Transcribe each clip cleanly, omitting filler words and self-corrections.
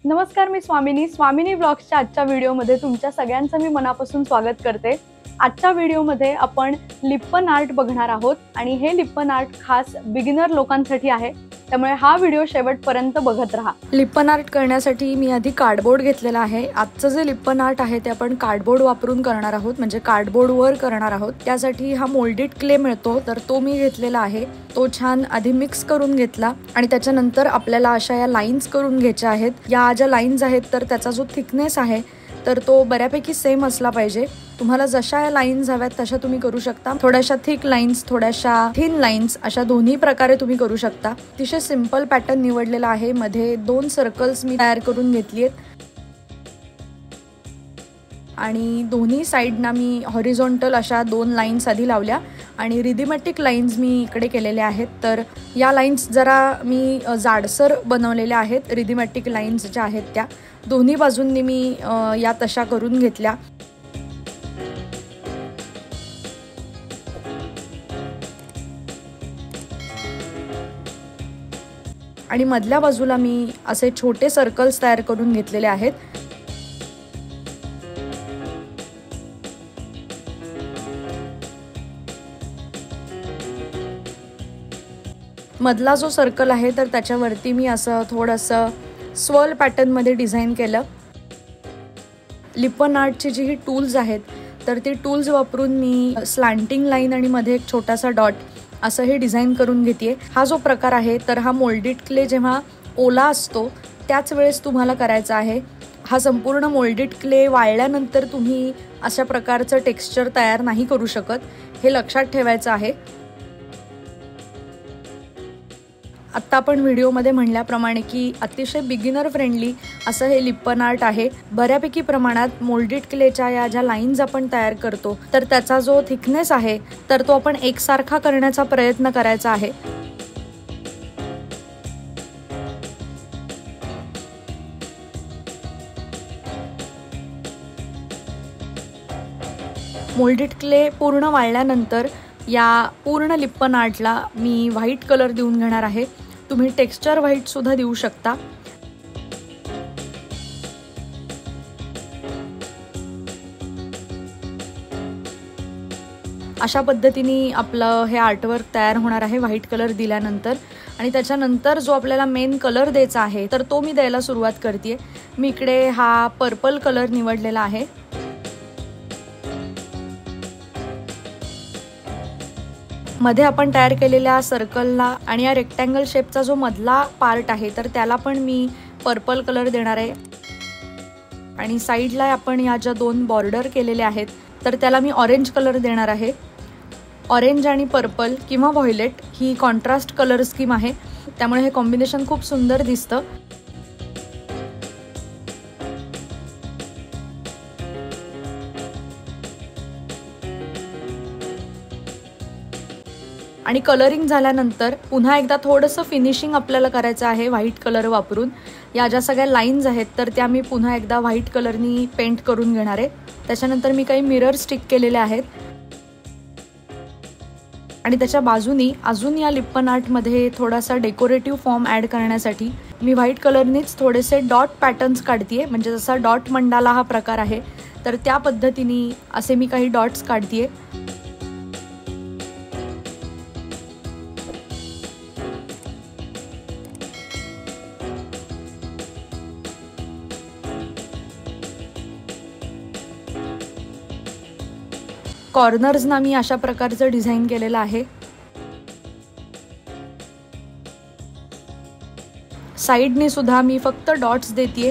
नमस्कार, मी स्वामिनी व्लॉग्सच्या आजच्या व्हिडिओमध्ये तुमच्या सगळ्यांचं मी मनापासून स्वागत करते। आजच्या व्हिडिओमध्ये आपण लिप्पन आर्ट बघणार आहोत आणि हे लिप्पन आर्ट खास बिगिनर लोकांसाठी आहे, त्यामुळे हा व्हिडिओ शेवटपर्यंत बघत राहा। लिप्पन आर्ट करण्यासाठी मी आधी कार्डबोर्ड घेतलेला आहे। आजचं जे लिप्पन आर्ट आहे ते आपण कार्डबोर्ड वापरून करणार आहोत, म्हणजे कार्डबोर्डवर करणार आहोत। त्यासाठी हा मोल्डेड क्ले मिळतो, तर तो मी घेतलेला आहे। तो छान आधी मिक्स करून घेतला आणि त्याच्यानंतर आपल्याला अशा या लाईन्स करून घ्यायच्या आहेत। या ज्या लाईन्स आहेत तर त्याचा जो थिकनेस आहे तर तो बऱ्यापैकी सेम असला पाहिजे। तुम्हाला जशा या लाईन्स हव्यात तशा तुम्ही करू शकता। थोड्याशा थिक लाईन्स, थोड्याशा थिन लाईन्स, अशा दोन्ही प्रकारे तुम्ही करू शकता। अतिशय सिंपल पॅटर्न निवडलेला आहे। मध्ये 2 सर्कल्स मी तयार करून घेतली आहेत आणि दोन्ही साइडना मी हॉरिझॉन्टल अशा 2 लाईन्स आधी लावल्या आणि रिदमॅटिक लाईन्स मी इकडे केलेल्या आहेत। तर या लाईन्स जरा मी जाडसर बनवलेल्या आहेत। रिदमॅटिक लाईन्स ज्या आहेत त्या दोन्ही बाजूंनी मी या तशा करून घेतल्या आणि मधल्या बाजूला मी असे छोटे सर्कल्स तयार करून घेतलेले आहेत। मधला जो सर्कल आहे तर त्याच्यावरती मी असं थोडंसं स्वर्ल पॅटर्न मध्ये डिझाइन केलं। लिप्पन आर्टची जी ही टूल्स आहेत तर ती टूल्स वापरून मी स्लॅन्टिंग लाईन आणि मध्ये एक छोटासा डॉट असं हे डिझाइन करून घेते। हा जो प्रकार आहे तर हा मोल्डेड क्ले जेव्हा ओला असतो त्याच वेळेस तुम्हाला करायचा आहे। हा संपूर्ण मोल्डेड क्ले वाळल्यानंतर तुम्ही अशा प्रकारचं टेक्स्चर तयार नाही करू शकत, हे लक्षात ठेवायचं आहे। आता आपण व्हिडिओमध्ये म्हणल्याप्रमाणे की अतिशय बिगिनर फ्रेंडली असं हे लिप्पन आर्ट आहे। बऱ्यापैकी प्रमाणात मोल्डेड क्लेच्या या ज्या लाईन्स आपण तयार करतो तर त्याचा जो थिकनेस आहे तर तो आपण एकसारखा करण्याचा प्रयत्न करायचा आहे। मोल्डेड क्ले पूर्ण वाळल्यानंतर या पूर्ण लिप्पन आर्टला मी व्हाईट कलर देऊन घेणार आहे। तुम्ही टेक्स्चर व्हाईट सुद्धा देऊ शकता। अशा पद्धतीने आपलं हे आर्टवर्क तयार होणार आहे व्हाईट कलर दिल्यानंतर। आणि त्याच्यानंतर जो आपल्याला मेन कलर द्यायचा आहे तर तो मी द्यायला सुरुवात करते। मी इकडे हा पर्पल कलर निवडलेला आहे। मध्ये आपण तयार केलेल्या सर्कलला आणि या रेक्टँगल शेपचा जो मधला पार्ट आहे तर त्याला पण मी पर्पल कलर देणार आहे। आणि साइडला आपण या ज्या 2 बॉर्डर केलेले आहेत तर त्याला मी ऑरेंज कलर देणार आहे। ऑरेंज आणि पर्पल किंवा व्हायलेट ही कॉन्ट्रास्ट कलर स्कीम आहे, त्यामुळे हे कॉम्बिनेशन खूप सुंदर दिसतं। आणि कलरिंग झाल्यानंतर पुन्हा एकदा थोडंसं फिनिशिंग आपल्याला करायचं आहे व्हाईट कलर वापरून। या ज्या सगळ्या लाईन्स आहेत तर त्या मी पुन्हा एकदा व्हाईट कलरनी पेंट करून घेणार आहे। त्याच्यानंतर मी काही मिरर स्टिक केलेले आहेत आणि त्याच्या बाजूनी अजून या लिप्पन आर्टमध्ये थोडासा डेकोरेटिव्ह फॉर्म ॲड करण्यासाठी मी व्हाईट कलरनीच थोडेसे डॉट पॅटर्न्स काढते। म्हणजे जसा डॉट मंडाला हा प्रकार आहे तर त्या पद्धतीने असे मी काही डॉट्स काढते। कॉर्नर्सना मी अशा प्रकारचं डिझाइन केलेलं आहे। साइडने सुद्धा मी फक्त डॉट्स देते।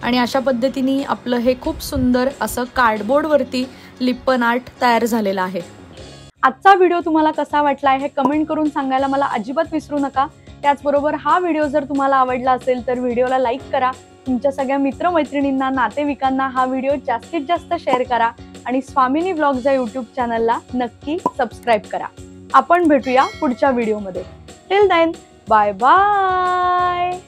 आणि अशा पद्धतीने आपलं हे खूप सुंदर असं कार्डबोर्डवरती लिप्पन आर्ट तयार झालेलं आहे। आजचा व्हिडिओ तुम्हाला कसा वाटला हे कमेंट करून सांगायला मला अजिबात विसरू नका। त्याचबरोबर हा व्हिडिओ जर तुम्हाला आवडला असेल तर व्हिडिओला लाईक करा, तुमच्या सगळ्या मित्रमैत्रिणींना, नातेवाईकांना हा व्हिडिओ जास्तीत जास्त शेअर करा आणि स्वामिनी व्लॉग्स या यूट्यूब चॅनलला नक्की सबस्क्राइब करा। आपण भेटूया पुढच्या व्हिडिओमध्ये। Till then bye bye.